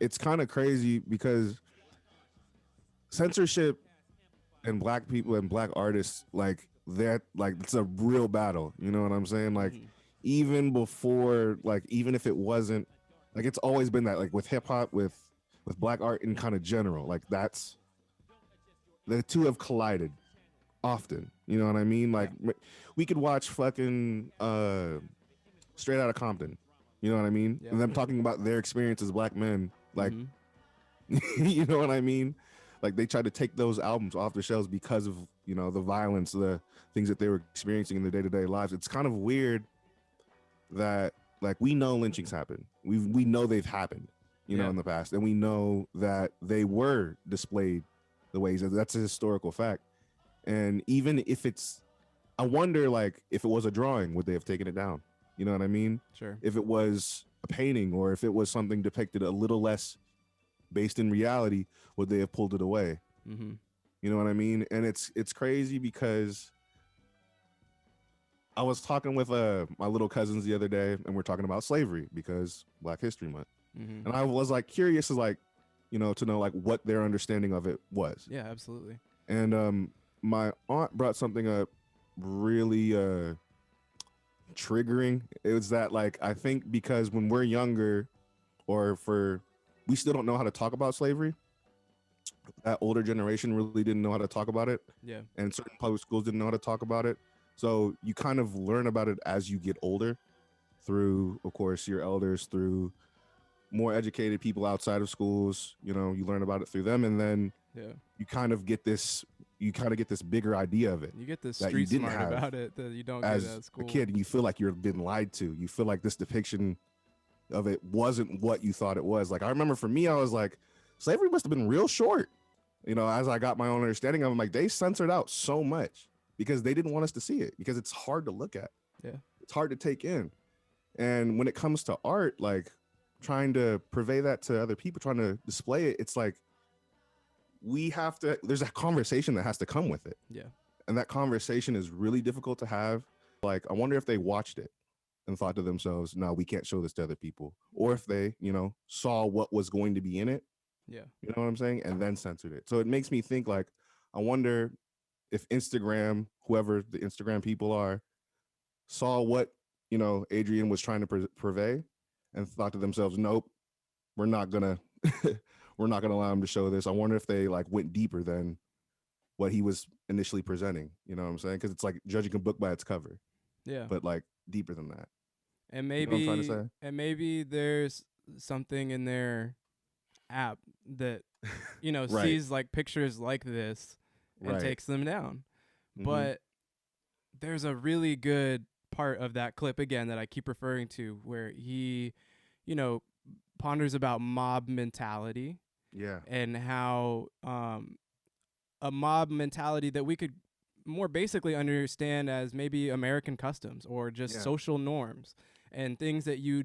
it's kind of crazy because censorship and black people and black artists like that, like it's a real battle. You know what I'm saying? Like Hmm. even before, like even if it wasn't, like it's always been that, like with hip hop, with black art in kind of general, like that's the two have collided often. You know what I mean? Like Yeah. we could watch fucking Straight Outta Compton. You know what I mean? Yep. And them talking about their experience as black men. Like, Hmm. you know what I mean? Like they tried to take those albums off the shelves because of, you know, the violence, the things that they were experiencing in their day-to-day lives. It's kind of weird that like we know lynchings happen. We know they've happened, you know, Yeah. in the past, and we know that they were displayed the ways that that's a historical fact. And even if it's, I wonder like if it was a drawing, would they have taken it down? You know what I mean? Sure. If it was a painting or if it was something depicted a little less based in reality, would they have pulled it away? Hmm. You know what I mean? And it's crazy because I was talking with my little cousins the other day, and we're talking about slavery because Black History Month, Hmm. and I was like curious as like, you know, to know like what their understanding of it was. Yeah, absolutely. And my aunt brought something up really triggering. It was that like I think because when we're younger, or for we still don't know how to talk about slavery. That older generation really didn't know how to talk about it, Yeah. and certain public schools didn't know how to talk about it. So you kind of learn about it as you get older through, of course, your elders, through more educated people outside of schools. You know, you learn about it through them, and then Yeah. you kind of get this, you kind of get this bigger idea of it You get this that you street didn't smart have about it that you don't get as at a school. kid, and you feel like you're being lied to. You feel like this depiction of it wasn't what you thought it was. Like I remember for me, I was like, slavery must have been real short. You know, as I got my own understanding of it, like they censored out so much because they didn't want us to see it because it's hard to look at. Yeah. It's hard to take in. And when it comes to art, like trying to purvey that to other people, trying to display it, it's like we have to, there's a conversation that has to come with it. Yeah. And that conversation is really difficult to have. Like, I wonder if they watched it and thought to themselves, no, we can't show this to other people. Or if they, you know, saw what was going to be in it, Yeah. you know what I'm saying? And then censored it. So it makes me think like, I wonder if Instagram, whoever the Instagram people are, saw what, you know, Adrian was trying to purvey and thought to themselves, nope, we're not gonna we're not gonna allow him to show this. I wonder if they like went deeper than what he was initially presenting. You know what I'm saying? Because it's like judging a book by its cover, Yeah. but like deeper than that. And You know what I'm trying to maybe say? there's something in their app that Right, sees like pictures like this and right. takes them down. Mm-hmm. But there's a really good part of that clip again that I keep referring to where he, you know, ponders about mob mentality Yeah, and how a mob mentality that we could more basically understand as maybe American customs or just yeah, social norms and things that you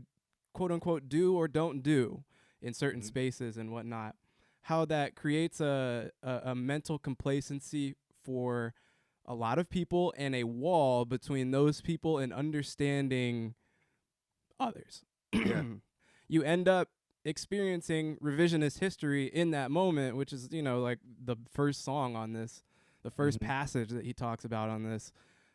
quote unquote do or don't do in certain mm-hmm. spaces and whatnot. How that creates a mental complacency for a lot of people and a wall between those people and understanding others. Yeah, You end up experiencing revisionist history in that moment, which is, like the first song on this, the first mm-hmm. passage that he talks about on this.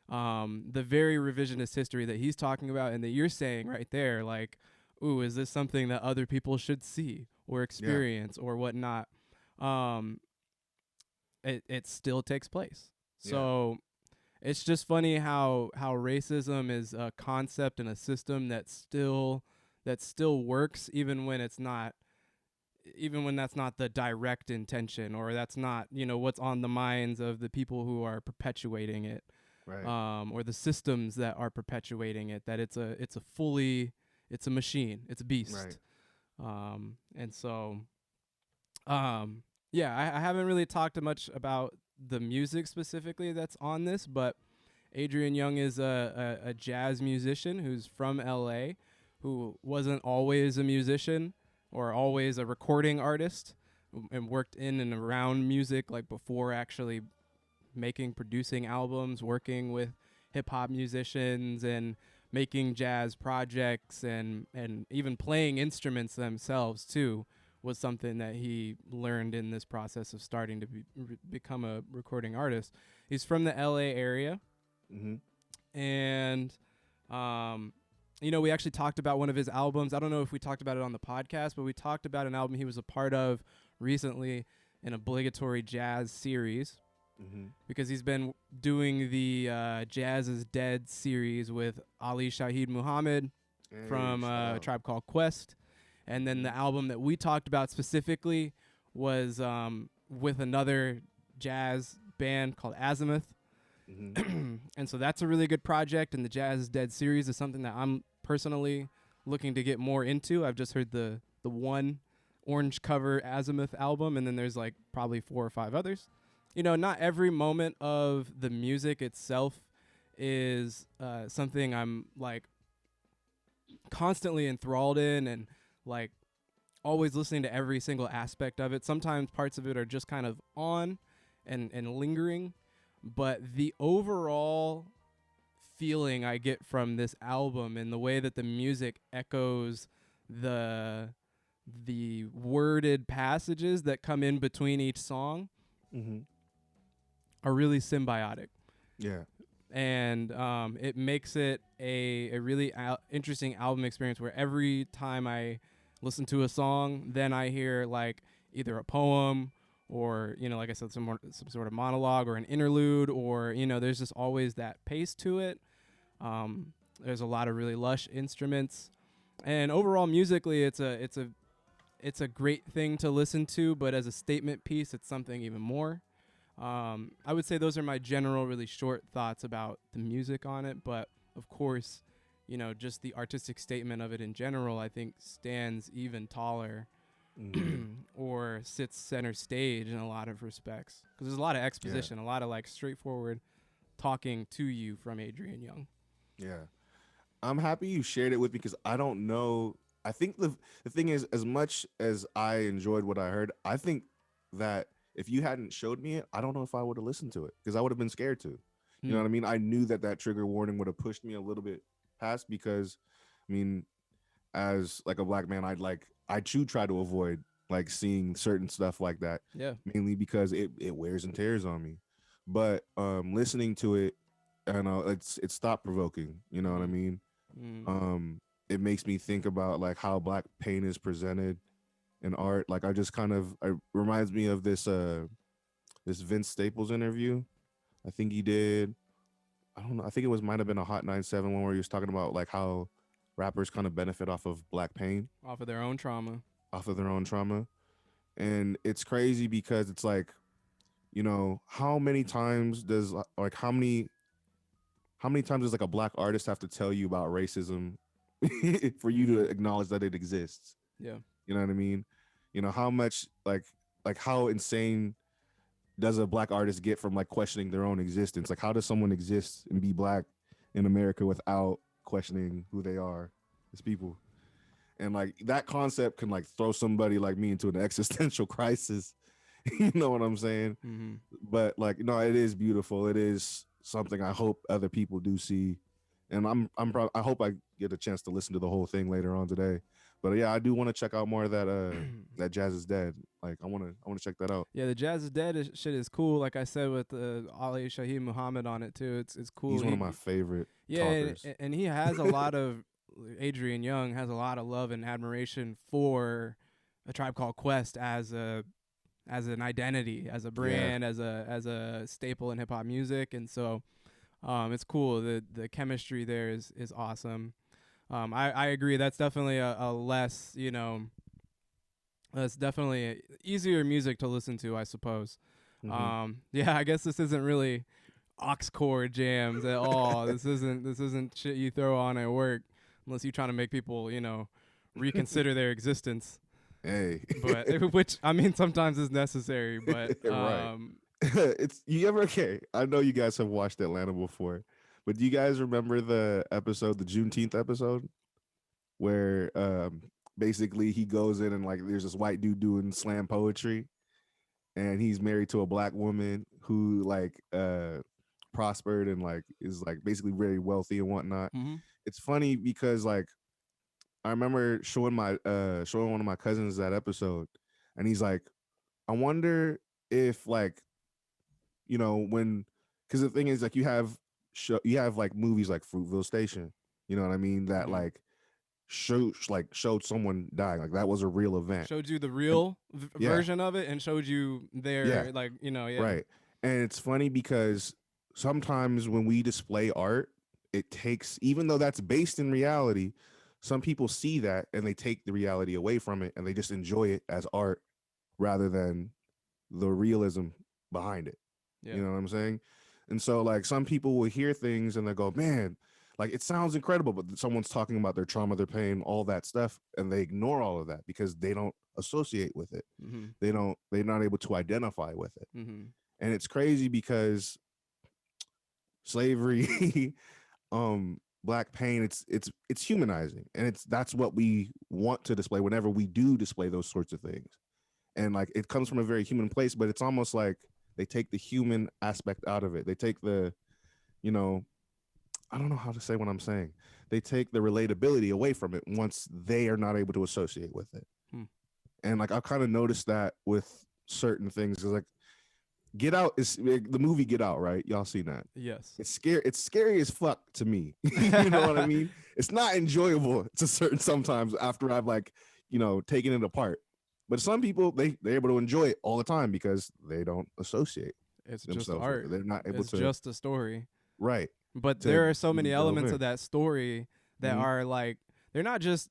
The very revisionist history that he's talking about and that you're saying right there, like, ooh, is this something that other people should see or Yeah, experience or whatnot? Um, it still takes place. yeah, So it's just funny how racism is a concept and a system that still works even when that's not the direct intention or that's not what's on the minds of the people who are perpetuating it, right, or the systems that are perpetuating it. That it's a machine, it's a right. beast. And so yeah, I haven't really talked much about the music specifically that's on this, but Adrian Younge is a jazz musician who's from LA, who wasn't always a musician or always a recording artist, and worked in and around music like before actually producing albums, working with hip hop musicians and making jazz projects and even playing instruments themselves too, was something that he learned in this process of starting to become a recording artist. He's from the LA area, Mm-hmm. and we actually talked about one of his albums. I don't know if we talked about it on the podcast, but we talked about an album he was a part of recently, an obligatory jazz series, Mm-hmm. because he's been doing the Jazz is Dead series with Ali Shaheed Muhammad from Tribe Called Quest. And then the album that we talked about specifically was with another jazz band called Azimuth. Mm-hmm. And so that's a really good project. And the Jazz is Dead series is something that I'm personally looking to get more into. I've just heard the one orange cover Azimuth album, and then there's like probably 4 or 5 others. Not every moment of the music itself is something I'm like constantly enthralled in and like always listening to every single aspect of it. Sometimes parts of it are just kind of on and lingering, but the overall feeling I get from this album and the way that the music echoes the worded passages that come in between each song Mm-hmm. are really symbiotic. Yeah. And it makes it a really interesting album experience where every time I listen to a song, then I hear like either a poem or, like I said, some sort of monologue or an interlude, or, there's just always that pace to it. There's a lot of really lush instruments, and overall musically, it's a great thing to listen to, but as a statement piece, it's something even more. I would say those are my general, really short thoughts about the music on it. But of course, just the artistic statement of it in general, I think stands even taller or sits center stage in a lot of respects. Because there's a lot of exposition, a lot of like straightforward talking to you from Adrian Younge. Yeah. I'm happy you shared it with me because I don't know. I think the thing is, as much as I enjoyed what I heard, I think that if you hadn't showed me it, I don't know if I would have listened to it because I would have been scared to. You know what I mean? I knew that trigger warning would have pushed me a little bit past because, I mean, as like a black man, I do try to avoid like seeing certain stuff like that. Yeah. Mainly because it wears and tears on me. But listening to it, I know it's thought provoking. You know what I mean? It makes me think about like how black pain is presented in art. Like I just kind of it reminds me of this Vince Staples interview. I think he did. I don't know. I think it might have been a Hot 97 one where he was talking about like how rappers kind of benefit off of black pain, off of their own trauma. And it's crazy because it's like, how many times does like a black artist have to tell you about racism for you to acknowledge that it exists? Yeah. You know what I mean? How much like how insane does a black artist get from like questioning their own existence? Like how does someone exist and be black in America without questioning who they are as people? And like that concept can like throw somebody like me into an existential crisis. You know what I'm saying? Mm-hmm. But like, it is beautiful. It is something I hope other people do see. And I hope I get a chance to listen to the whole thing later on today. But yeah, I do want to check out more of that Jazz is Dead. Like I want to check that out. Yeah, the Jazz is Dead shit is cool. Like I said, with Ali Shaheed Muhammad on it too, it's cool. He's one of my favorite talkers. And he has a lot of Adrian Younge has a lot of love and admiration for A Tribe Called Quest as an identity, as a brand, as a staple in hip hop music, and so it's cool. The chemistry there is awesome. I agree. That's definitely a less, that's definitely easier music to listen to, I suppose. Yeah, I guess this isn't really aux chord jams at all. This isn't shit you throw on at work unless you're trying to make people, reconsider their existence. Hey, but which I mean sometimes is necessary. But right. I know you guys have watched Atlanta before, but do you guys remember the Juneteenth episode, where basically he goes in and like there's this white dude doing slam poetry, and he's married to a black woman who like prospered and like is like basically very wealthy and whatnot. It's funny because like I remember showing one of my cousins that episode, and he's like, I wonder if like when because the thing is like you have like movies like Fruitville Station, you know what I mean, that Hmm. like showed someone dying, like that was a real event. Showed you the And real yeah, version of it, and showed you yeah, their like yeah. right. And it's funny because sometimes when we display art, it takes, even though that's based in reality, some people see that and they take the reality away from it and they just enjoy it as art rather than the realism behind it. Yeah. You know what I'm saying? And so like some people will hear things and they go, man, like it sounds incredible, but someone's talking about their trauma, their pain, all that stuff, and they ignore all of that because they don't associate with it. Mhm. They're not able to identify with it. Mhm. And it's crazy because slavery, black pain, it's humanizing. And that's what we want to display whenever we do display those sorts of things. And like it comes from a very human place, but it's almost like they take the human aspect out of it. They take the, you know, I don't know how to say what I'm saying. They take the relatability away from it once they are not able to associate with it. Hmm. And like I've kind of noticed that with certain things. It's like Get Out is the movie Get Out, right? Y'all seen that? Yes. It's scary. It's scary as fuck to me. You know what I mean? It's not enjoyable to certain sometimes after I've like, taken it apart. But some people they're able to enjoy it all the time because they don't associate It's just themselves with it. art. They're not able It's to just a story. right But to there are so many delve elements of in. that story that Mhm. are like they're not just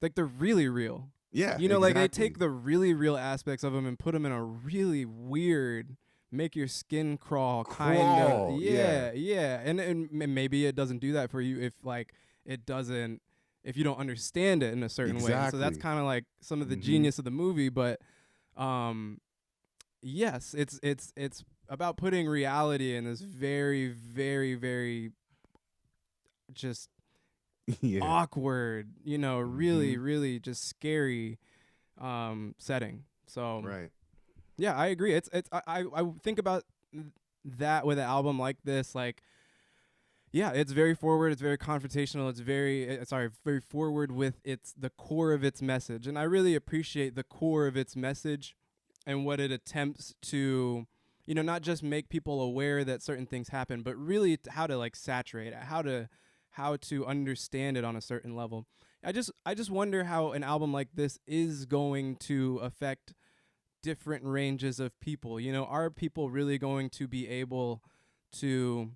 like they're really real. Yeah, Like they exactly. take the really real aspects of them and put them in a really weird, make your skin crawl kind of. Crawl. Yeah, Yeah, yeah. And maybe it doesn't do that for you if like it doesn't if you don't understand it in a certain way. And so that's exactly. kind of like some of the Hmm. genius of the movie, but um yes, it's about putting reality in this very very very just Yeah. awkward, really Hmm. really just scary setting. So Right. yeah, I agree. I think about that with an album like this, like yeah, it's very forward, it's very confrontational, it's very forward with its the core of its message. And I really appreciate the core of its message and what it attempts to not just make people aware that certain things happen, but really how to like saturate it, how to understand it on a certain level. I just wonder how an album like this is going to affect different ranges of people. Are people really going to be able to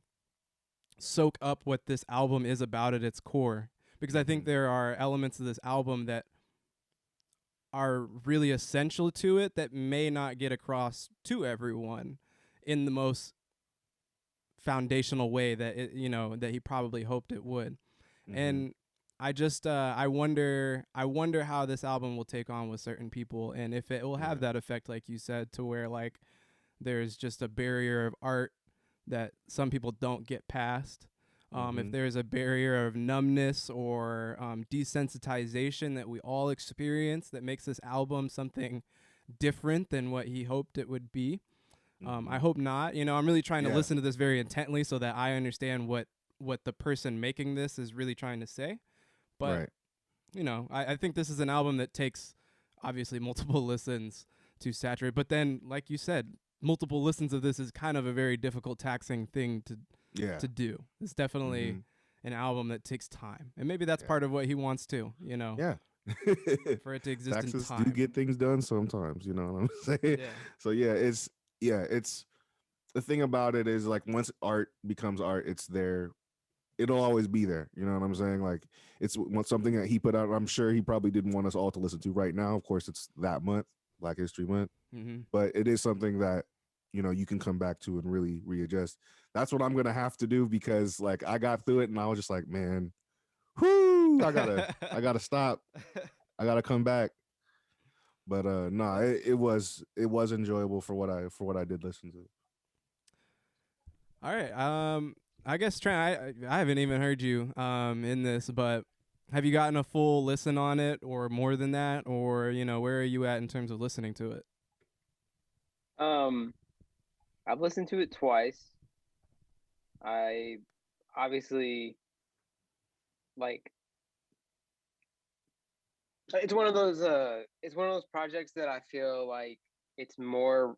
soak up what this album is about at its core? Because I think Hmm. there are elements of this album that are really essential to it that may not get across to everyone in the most foundational way that that he probably hoped it would. Hmm. And I wonder how this album will take on with certain people, and if it will have Yeah. that effect like you said, to where like there's just a barrier of art that some people don't get past. If Hmm. there's a barrier of numbness or desensitization that we all experience that makes this album something different than what he hoped it would be. I Hmm. hope not. I'm really trying to Yeah. listen to this very intently so that I understand what the person making this is really trying to say. But Right. I think this is an album that takes obviously multiple listens to saturate. But then, like you said, multiple listens of this is kind of a very difficult, taxing thing Yeah. to do. It's definitely Hmm. an album that takes time, and maybe that's Yeah. part of what he wants to, Yeah. for it to exist in Taxes do time. get things done sometimes, you know what I'm saying? Yeah. So it's the thing about it is like once art becomes art, it's there. It'll always be there. You know what I'm saying? Like something that he put out. I'm sure he probably didn't want us all to listen to right now. Of course, it's that month, Black History Month, Mhm. but it is something that you can come back to and really readjust. That's what I'm gonna have to do because like I got through it and I was just like, man, whoo, I gotta stop. I gotta come back. But no, it was enjoyable for what I did listen to. All right. I guess Trent, I haven't even heard you in this, but have you gotten a full listen on it, or more than that, or where are you at in terms of listening to it? Um, I've listened to it twice. I obviously like It's one of those. It's one of those projects that I feel like it's more.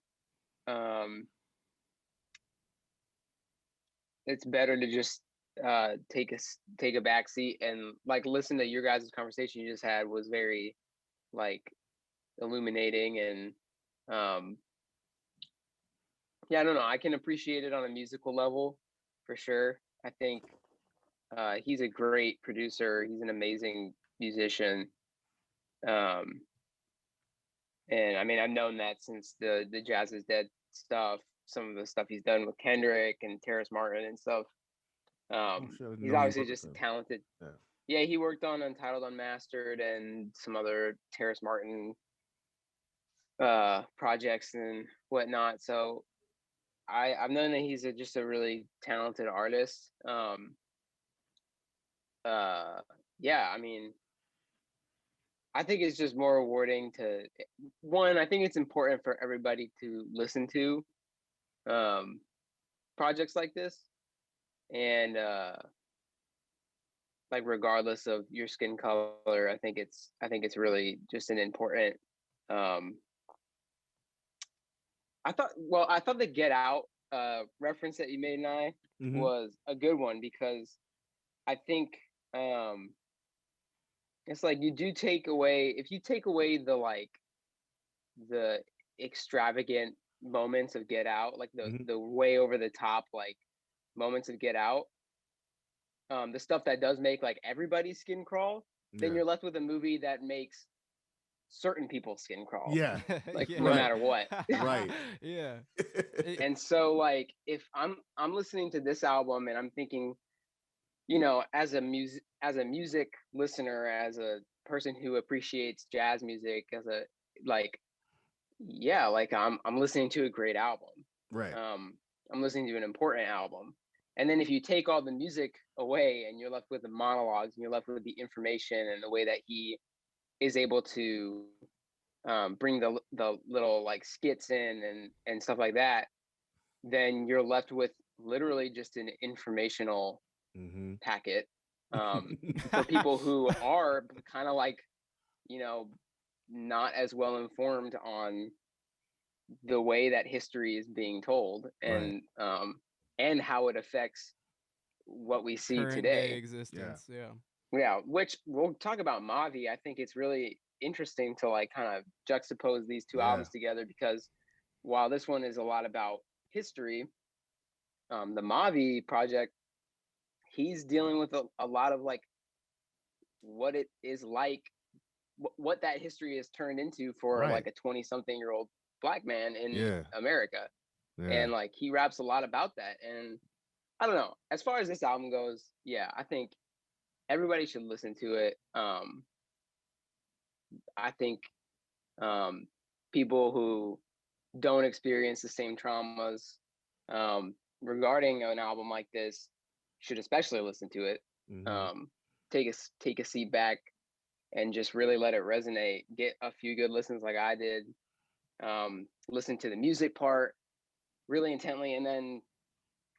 It's better to just take a back seat and like listen to your guys' conversation you just had was very like illuminating and yeah, I don't know. I can appreciate it on a musical level for sure. I think he's a great producer. He's an amazing musician. Um, and I mean, I've known that since the Jazz is Dead stuff. Some of the stuff he's done with Kendrick and Terrace Martin and stuff. Shit, I didn't He's know he obviously worked with just a them. talented. Yeah. Yeah, he worked on Untitled Unmastered and some other Terrace Martin projects and whatnot. So I've known that he's just a really talented artist. Uh, yeah, I mean, I think it's just more rewarding to one. I think it's important for everybody to listen to um, projects like this, and like regardless of your skin color, I think it's really just an important. Um, I thought the Get Out reference that you made and I was a good one because I think um, it's like you do take away if you take away the like the extravagant moments of Get Out, like the way over the top like moments of Get Out, the stuff that does make like everybody's skin crawl, then you're left with a movie that makes certain people's skin crawl. Yeah. Like Yeah. no matter what. Right. Yeah. And so like if I'm listening to this album and I'm thinking, you know, as a music listener, as a person who appreciates jazz music, as a like yeah, like I'm listening to a great album. Right. I'm listening to an important album. And then if you take all the music away and you're left with the monologues and you're left with the information and the way that he is able to bring the little like skits in and stuff like that, then you're left with literally just an informational packet for people who are kind of like, you know, not as well informed on the way that history is being told and how it affects what we see Current today. day existence. Yeah, which we'll talk about Mavi. I think it's really interesting to like kind of juxtapose these two albums together because while this one is a lot about history, the Mavi project, he's dealing with a lot of like what it is like, what that history has turned into for like a 20-something-year-old Black man in America. And like he raps a lot about that. And I don't know, as far as this album goes, yeah, I think everybody should listen to it. I think people who don't experience the same traumas regarding an album like this should especially listen to it. Take a seat back and just really let it resonate. Get a few good listens like I did. Listen to the music part really intently, and then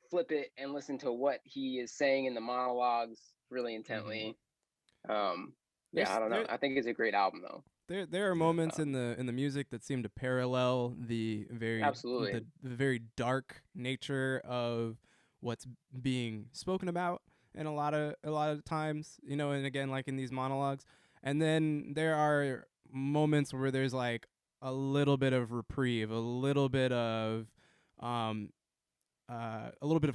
flip it and listen to what he is saying in the monologues really intently. Yeah, I don't know. I think it's a great album though. There are moments in the music that seem to parallel the very dark nature of what's being spoken about in a lot of times, you know, and again like in these monologues. And then there are moments where there's like a little bit of reprieve, a little bit of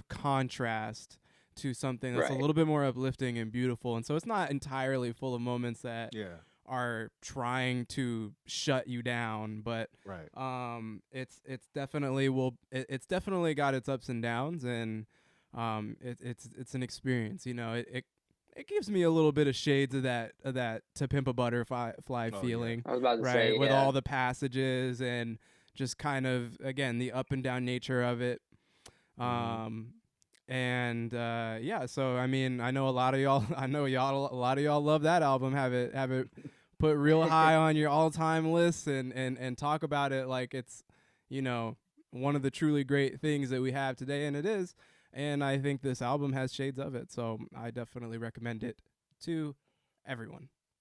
contrast to something that's a little bit more uplifting and beautiful. And so it's not entirely full of moments that are trying to shut you down, but it's definitely it's definitely got its ups and downs, and it's an experience, you know. It gives me a little bit of shades of that To Pimp a Butterfly feeling, I was about to say, with all the passages and just kind of again the up and down nature of it. And so I mean, I know a lot of y'all love that album, have it put real high on your all-time lists and talk about it like it's, you know, one of the truly great things that we have today, and it is. And I think this album has shades of it, so I definitely recommend it to everyone.